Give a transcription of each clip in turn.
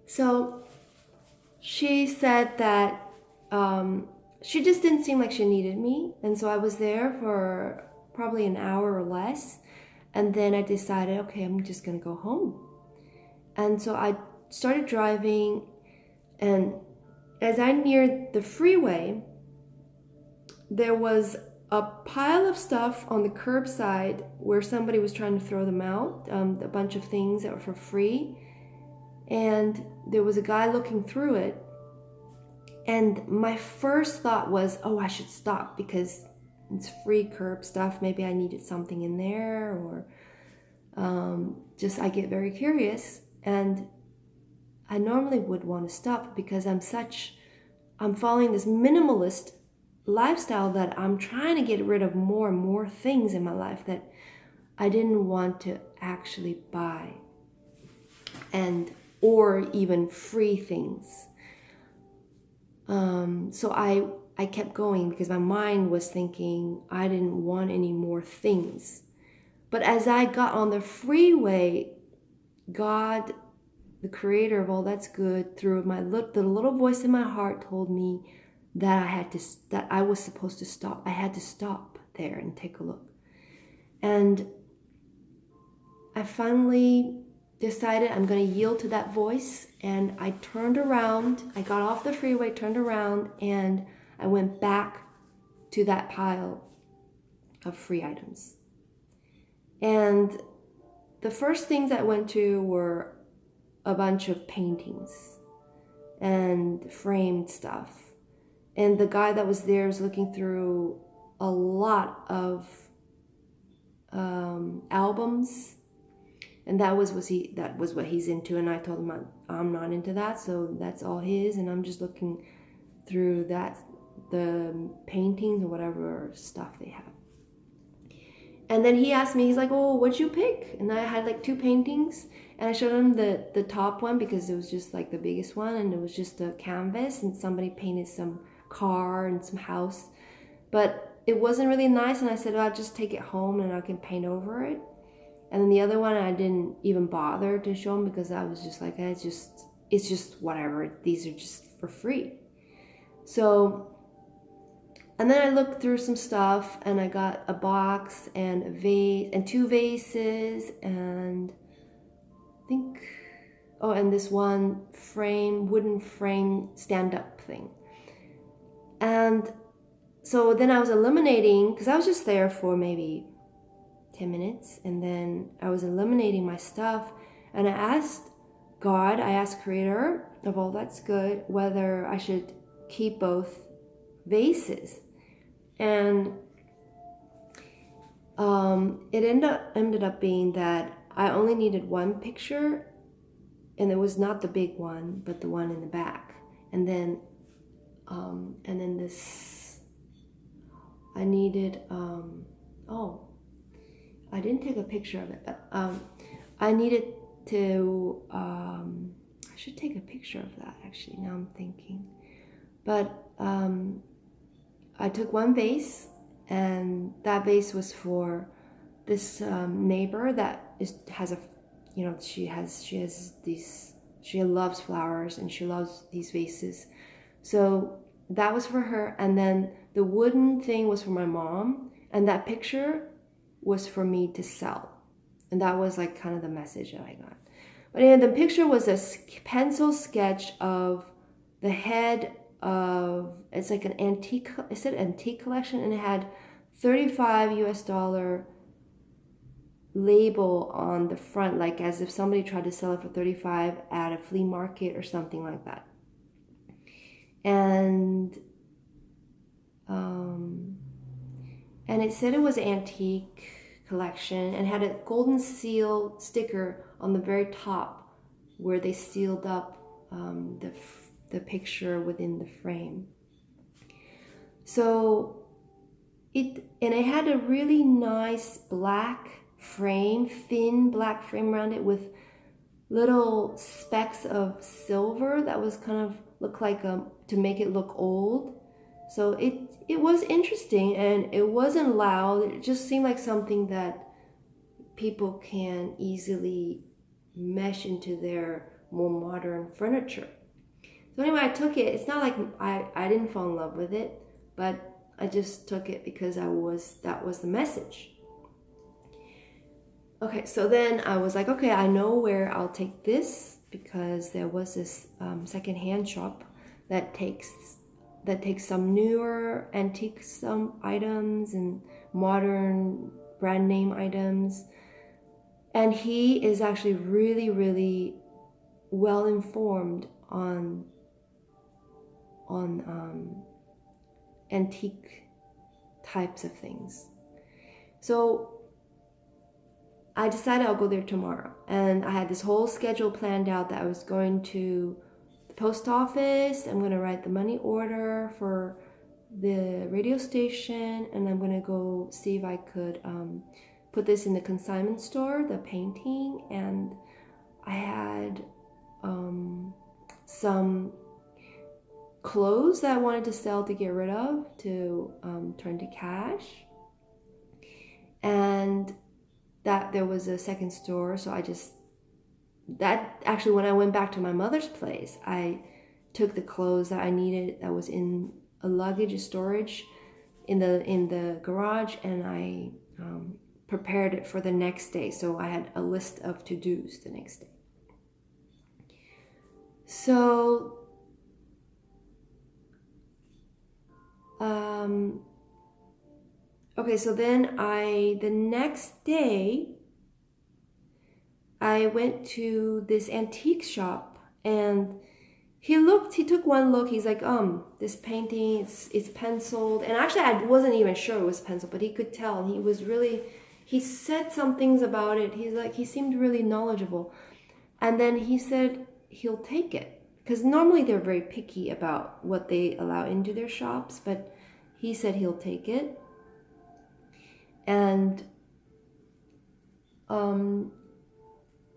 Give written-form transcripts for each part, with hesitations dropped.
So she said that she just didn't seem like she needed me. And so I was there for probably an hour or less. And then I decided, okay, I'm just going to go home. And so I started driving. And as I neared the freeway, there was a pile of stuff on the curbside where somebody was trying to throw them out, a bunch of things that were for free. And there was a guy looking through it. And my first thought was, oh, I should stop because it's free curb stuff. Maybe I needed something in there, or just I get very curious. And I normally would want to stop because I'm following this minimalist lifestyle that I'm trying to get rid of more and more things in my life that I didn't want to actually buy, and or even free things. So I kept going because my mind was thinking I didn't want any more things. But as I got on the freeway, God, the creator of all that's good, through the little voice in my heart told me that that I was supposed to stop. I had to stop there and take a look. And I finally decided I'm going to yield to that voice, and I turned around. I got off the freeway, turned around, and I went back to that pile of free items. And the first things I went to were a bunch of paintings and framed stuff. And the guy that was there was looking through a lot of albums, and that was what he's into. And I told him I'm not into that, so that's all his, and I'm just looking through the paintings or whatever stuff they have. And then he asked me, he's like, oh, what'd you pick? And I had like two paintings, and I showed him the top one because it was just like the biggest one, and it was just a canvas, and somebody painted some car and some house, but it wasn't really nice. And I said, oh, I'll just take it home and I can paint over it. And then the other one I didn't even bother to show him because I was just like, it's just whatever, these are just for free. So, and then I looked through some stuff, and I got a box and a vase and two vases, and I think, oh, and this one wooden frame stand-up thing. And so then I was eliminating, because I was just there for maybe 10 minutes, and then I was eliminating my stuff, and I asked Creator of all that's good, whether I should keep both vases. And it ended up being that I only needed one picture, and it was not the big one, but the one in the back. And then this, I needed, I didn't take a picture of it. I needed to, I should take a picture of that actually, now I'm thinking. But I took one vase, and that vase was for this neighbor that has a, she loves flowers, and she loves these vases. So that was for her. And then the wooden thing was for my mom, and that picture was for me to sell. And that was like kind of the message that I got. But anyway, the picture was a pencil sketch of the head of, it's like an antique, it said antique collection, and it had $35 label on the front, like as if somebody tried to sell it for 35 at a flea market or something like that. And it said it was antique collection, and had a golden seal sticker on the very top where they sealed up the picture within the frame. So it had a really nice black frame, thin black frame around it with little specks of silver that was kind of looked like to make it look old. So it was interesting, and it wasn't loud. It just seemed like something that people can easily mesh into their more modern furniture. So anyway, I took it. It's not like I didn't fall in love with it, but I just took it because that was the message. Okay, so then I was like, okay, I know where I'll take this, because there was this secondhand shop that takes some newer antique items and modern brand name items, and he is actually really, really well informed on antique types of things. So I decided I'll go there tomorrow, and I had this whole schedule planned out that I was going to the post office. I'm going to write the money order for the radio station, and I'm going to go see if I could put this in the consignment store, the painting. And I had some clothes that I wanted to sell to get rid of, to turn to cash. And that there was a second store, so actually when I went back to my mother's place, I took the clothes that I needed that was in a luggage storage in the garage, and I prepared it for the next day. So I had a list of to-dos the next day. So okay, so then the next day, I went to this antique shop, and he took one look, he's like, this painting, it's penciled. And actually I wasn't even sure it was penciled, but he could tell, and he said some things about it. He seemed really knowledgeable. And then he said he'll take it, because normally they're very picky about what they allow into their shops, but he said he'll take it. And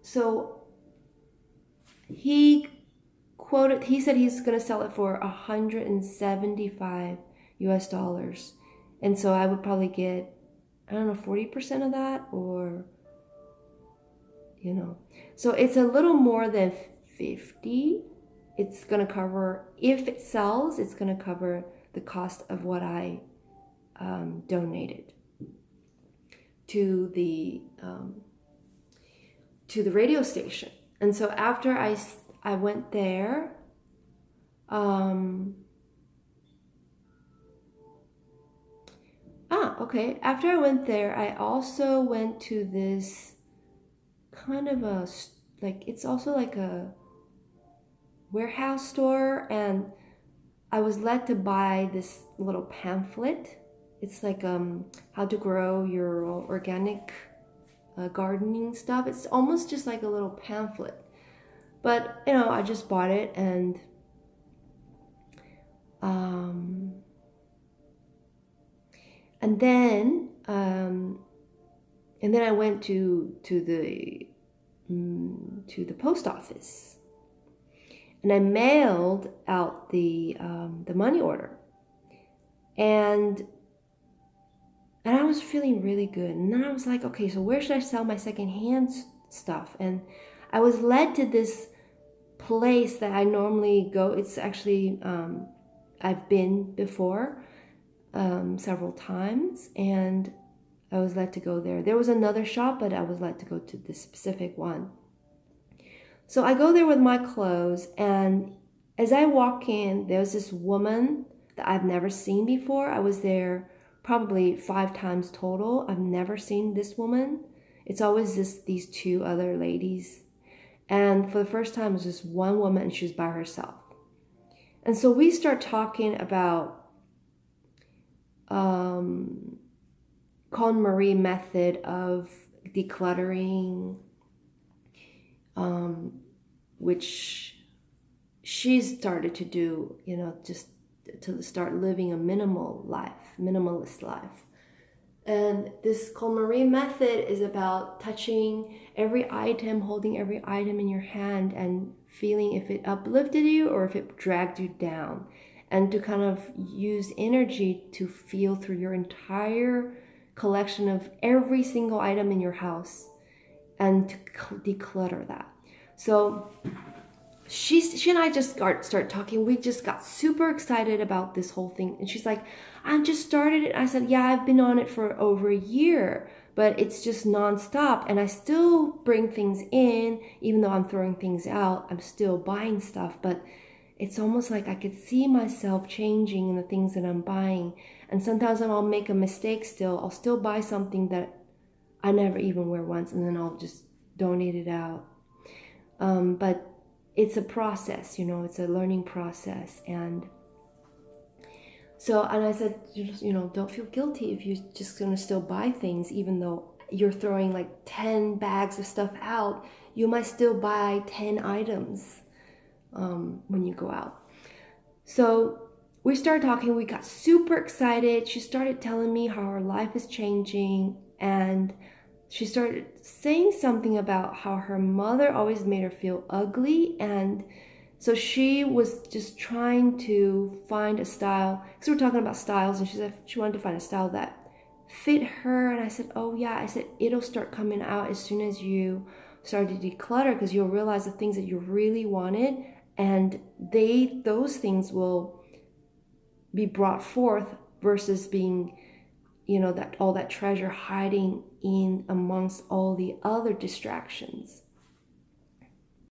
so he said he's going to sell it for $175 US. And so I would probably get, I don't know, 40% of that, or, so it's a little more than 50. It's going to cover, if it sells, it's going to cover the cost of what I donated to the radio station. And so after I went there, okay. After I went there, I also went to this kind of it's also like a warehouse store, and I was led to buy this little pamphlet. It's like how to grow your organic gardening stuff. It's almost just like a little pamphlet, but I just bought it, and then I went to the post office, and I mailed out the money order, and I was feeling really good. And then I was like, okay, so where should I sell my secondhand stuff? And I was led to this place that I normally go. It's actually, I've been before several times, and I was led to go there. There was another shop, but I was led to go to this specific one. So I go there with my clothes, and as I walk in, there's this woman that I've never seen before. I was there probably 5 times total. I've never seen this woman. It's always these 2 other ladies. And for the first time, it was just one woman, and she was by herself. And so we start talking about KonMari method of decluttering, which she started to do, just to start living a minimalist life. And this KonMari method is about touching every item, holding every item in your hand, and feeling if it uplifted you or if it dragged you down, and to kind of use energy to feel through your entire collection of every single item in your house and to declutter that. So she and I just start talking. We just got super excited about this whole thing, and she's like, "I just started it." I said, "Yeah, I've been on it for over a year, but it's just nonstop, and I still bring things in, even though I'm throwing things out. I'm still buying stuff, but it's almost like I could see myself changing in the things that I'm buying. And sometimes I'll make a mistake still. I'll still buy something that I never even wear once, and then I'll just donate it out. But it's a process, it's a learning process. And so, and I said, don't feel guilty if you're just going to still buy things, even though you're throwing like 10 bags of stuff out, you might still buy 10 items when you go out. So we started talking, we got super excited. She started telling me how her life is changing, and she started saying something about how her mother always made her feel ugly. And so she was just trying to find a style, because we're talking about styles, and she said she wanted to find a style that fit her. And I said, oh yeah, I said, it'll start coming out as soon as you start to declutter, because you'll realize the things that you really wanted, and those things will be brought forth versus being, that all that treasure hiding in amongst all the other distractions.